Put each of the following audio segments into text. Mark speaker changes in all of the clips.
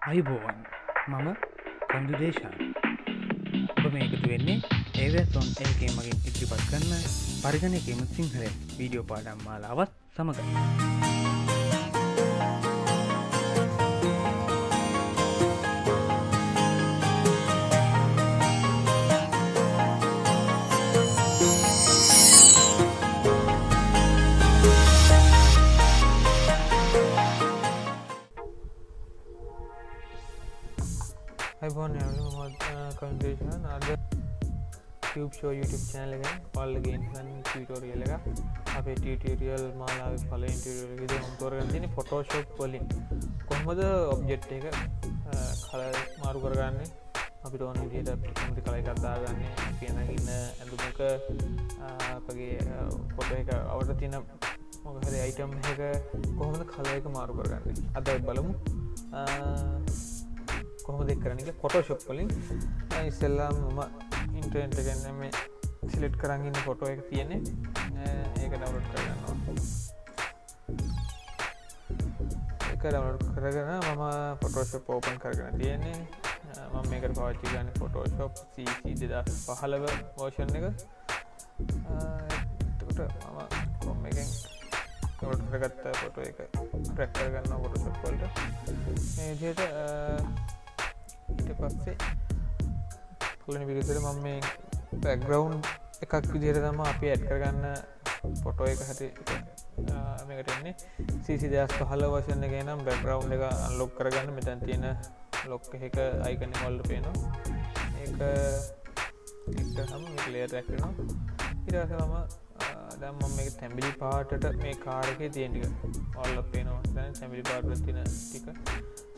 Speaker 1: අයිබෝවන් මම කන්දුදේශාන ඔබ මේ එකතු වෙන්නේ ඒවසොන් ඒකේ මගින් ඉදිරිපත් කරන්න පරිගණකම සිංහල වීඩියෝ පාඩම් මාලාවත් සමඟ
Speaker 2: අයිබෝන් කන්දේශන් අද Cube Show YouTube channel එකෙන් ඔයාලට ගේන්න ටියුටෝරියල් එක අපේ ටියුටෝරියල් මාලාවේ පළවෙනි ටියුටෝරියල් එකේදී මම තෝරගෙන තියෙන්නේ Photoshop වලින් කොහොමද ඔබ්ජෙක්ට් එක කලර් මාරු කරගන්නේ අපිට ඕන විදිහට කොහොමද කලර් එකක් දාගන්නේ අපි ඉන්න ඇඳුමක අපගේ ෆොටෝ එක අවුට තියෙන මොකක් හරි අයිටම් එක කොහොමද කලර් එක මාරු කරගන්නේ අද බලමු කොහොමද ඒක කරන්නේ කියලා Photoshop වලින් ඉස්සෙල්ලාම මම ඉන්ටර්නෙට් එකෙන් මේ සිලෙක්ට් කරන් ඉන්න ෆොටෝ එක තියෙන්නේ ඒක ඩවුන්ලෝඩ් කරගන්නවා ඒක ඩවුන්ලෝඩ් කරගෙන මම Photoshop ඕපන් කරගෙන තියෙන්නේ මම මේකට පාවිච්චි කරන්නේ Photoshop CC 2015 version එක එතකොට මම Chrome එකෙන් ඩවුන්ලෝඩ් කරගත්ත ෆොටෝ එක ට්‍රැක් කරගන්නවා Photoshop වලට මේ විදිහට ඊට පස්සේ පළවෙනි විදිහට මම මේ බෑග්ග්‍රවුන්ඩ් එකක් විදිහට තමයි අපි ඇඩ් කරගන්න ෆොටෝ එක හැටි මේකට එන්නේ CC 2015 version එකේ නම් බෑග්ග්‍රවුන්ඩ් එක අන්ලොක් කරගන්න මෙතන තියෙන ලොක් එකක අයිකන් එක වලට පේනවා ඒක ක්ලික් කරාම මේක ලේයර් එකක් වෙනවා ඊට පස්සේ මම දැන් මම මේක තැඹිලි පාටට මේ කාර් එකේ තියෙන ටික ඔයාලට පේනවා දැන් තැඹිලි පාට වල තියෙන ටික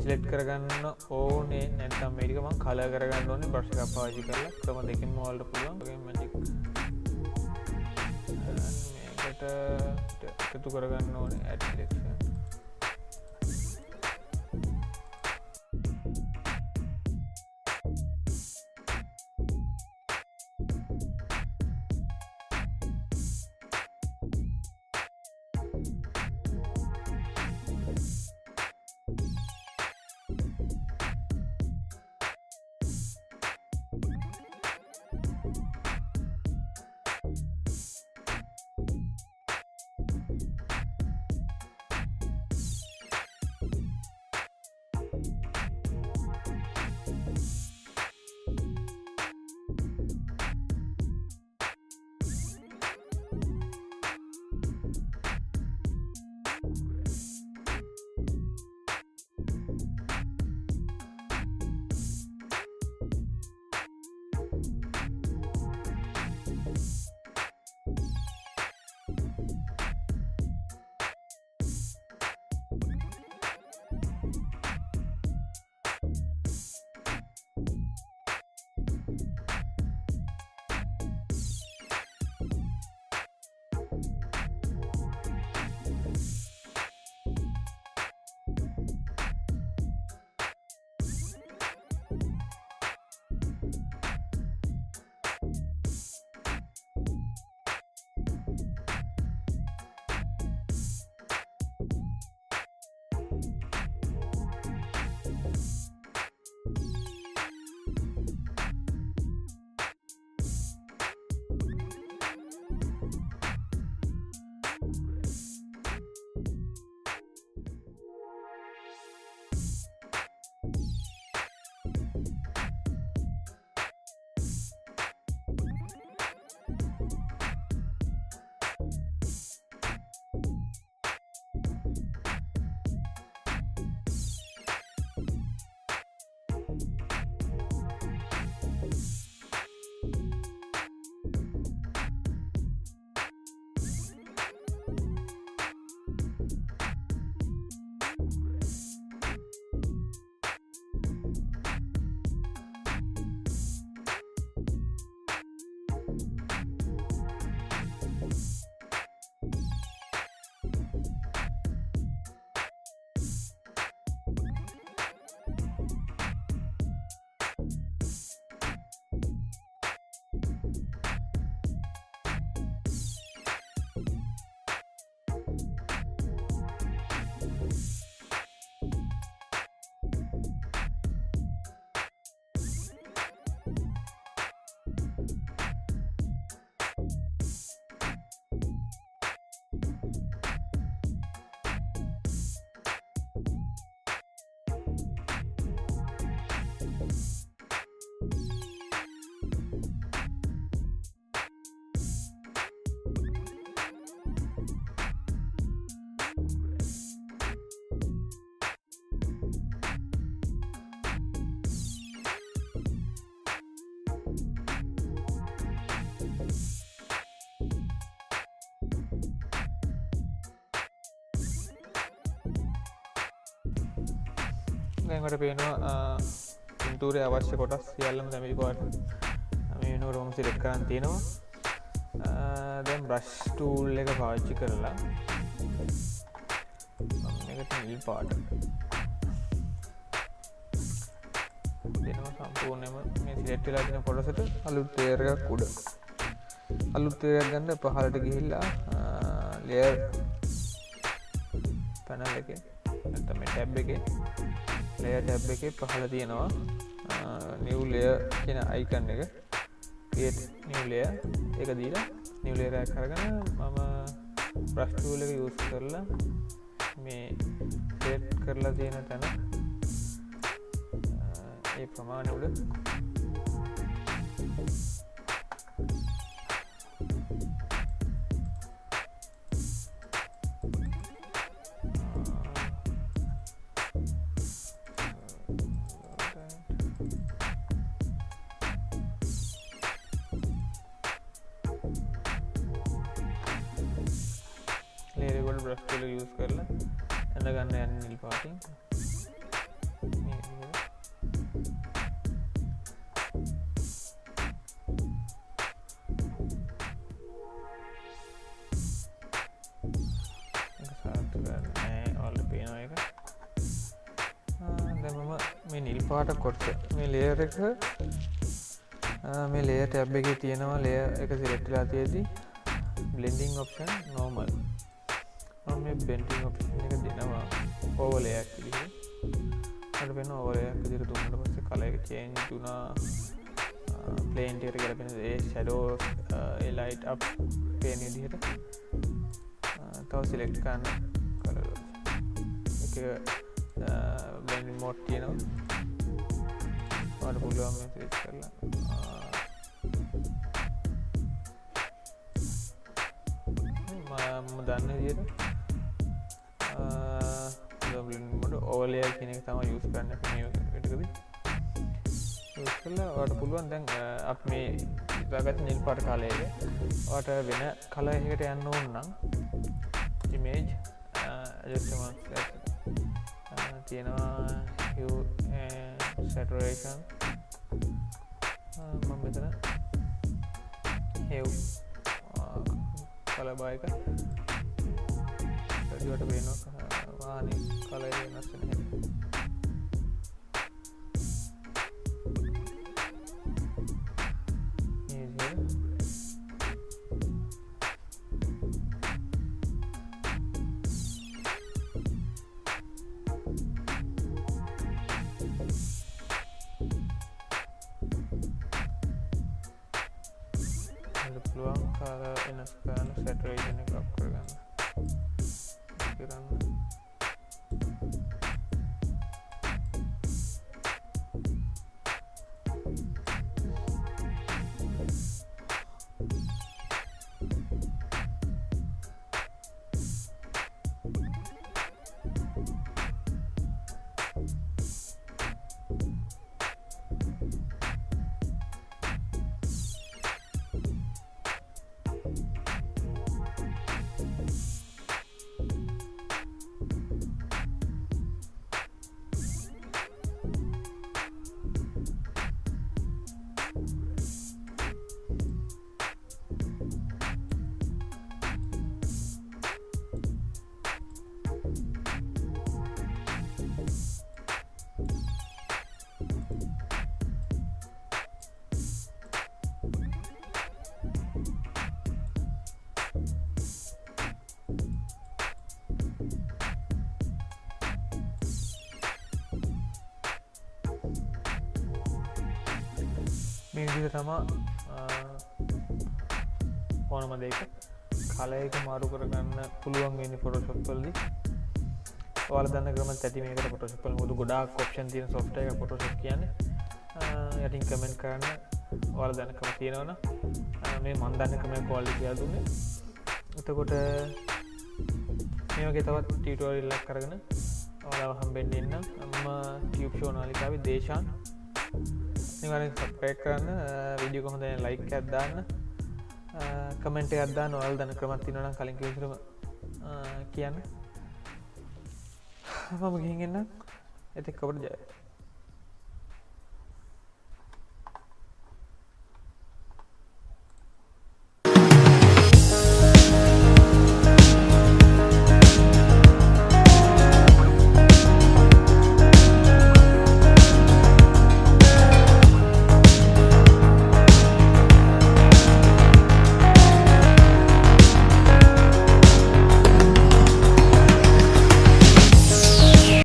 Speaker 2: සිලෙක්ට් කරගන්න ඕනේ නැත්නම් මේ ටික මම කලර් කරගන්න ඕනේ බ්‍රෂ් එකක් පාවිච්චි කරලා ක්‍රම දෙකෙන්ම ඔයාලට පුළුවන් ඔගේ මැජික් මේකට එකතු කරගන්න ඕනේ ඇඩ් සිලෙක්ෂන් ගැන්වට පේනවා පින්තූරේ අවශ්‍ය කොටස් සියල්ලම තැමිරිකවාට මේන රෝම් සිලෙක් කරන්න තියෙනවා දැන් බ්‍රෂ් ටූල් එක පාච්චි කරලා එක නිල් පාට දෙනවා සම්පූර්ණයම මේ සිලෙක්ට් වෙලා තියෙන කොටසට අලුත් ලේයර් එකක් උඩ අලුත් ලේයර් එකක් ගන්න පහළට ගිහිල්ලා ලේයර් පැනල් එකේ නැත්නම් මේ ටැබ් එකේ ලේයර් ටැබ් එකේ පහළ තියෙනවා new layer කියන icon එක create new layer එක දීලා new layer එකක් අරගෙන මම brush tool එක use කරලා මේ set කරලා තියෙන තැන ඒ ප්‍රමාණය උඩ ලේයර් බ්‍රෂ් ටූල් එක යූස් කරලා ඇඳ ගන්න යන්නේ නිල් පාටින් මේ නිල් පාට කොටස මේ ලේයර් එක මේ ලේයර් ටැබ් එකේ තියෙනවා ලේයර් එක සිලෙක්ට් වෙලා තියෙද්දි blending option normal මම මේ blending option එක දෙනවා overlay එකක් විදිහට මට වෙන overlay එකක් විදිහට දුන්නාට පස්සේ color එක change වුණා plane එකට ගැලපෙන ඒ shadow ඒ light up පේන විදිහට තව select කරන්න color එක blending mode තියෙනවා මට පුළුවන් මේ select කරලා මම දන්න විදිහට blending mode overlay කියන එක තමයි use කරන්න අපි මේ එකකදී use කළා ඔයාලට පුළුවන් දැන් අපි මේ ඉස්සරහට නිල් පාට කාලයක ඔයාලට වෙන color එකකට යන්න ඕන නම් image adjustments තියෙනවා hue saturation මම මෙතන hue color bar එක වැඩිවට වෙනවා වාහනේ color එක වෙනස් වෙන හැටි පුළුවන් කාලා වෙනස් කරන saturation එක අප් කරගන්න මේ විදිහට තමයි ඕනම දෙයක කලර් එක මාරු කරගන්න පුළුවන් වෙන්නේ Photoshop වලදී. ඔයාලා දන්න ක්‍රමත් ඇති මේකට Photoshop වල මොකද ගොඩාක් ඔප්ෂන් තියෙන software එකක් Photoshop කියන්නේ. යටින් කමෙන්ට් කරන්න ඔයාලා දන්න ක්‍රම තියෙනවනම් මේ මම දන්න ක්‍රමයක් ඔයාලට කියලා දුන්නේ. එතකොට මේ වගේ තවත් ටියුටෝරියල් එකක් අරගෙන ඔයාලව හම්බෙන්න ඉන්න මම YouTube show නාලිකාවේ දේශාන් නිවාරෙන් සබ්ස්ක්‍රයිබ් කරන්න වීඩියෝ එක හොඳයි ලයික් එකක් දාන්න කමෙන්ට් එකක් දාන්න ඔයාලා දන්න ක්‍රමයක් තියෙනවා නම් කලින් කිව්ව විදිහටම කියන්න මම ගිහින් එන්න එතෙක් ඔබට ජය.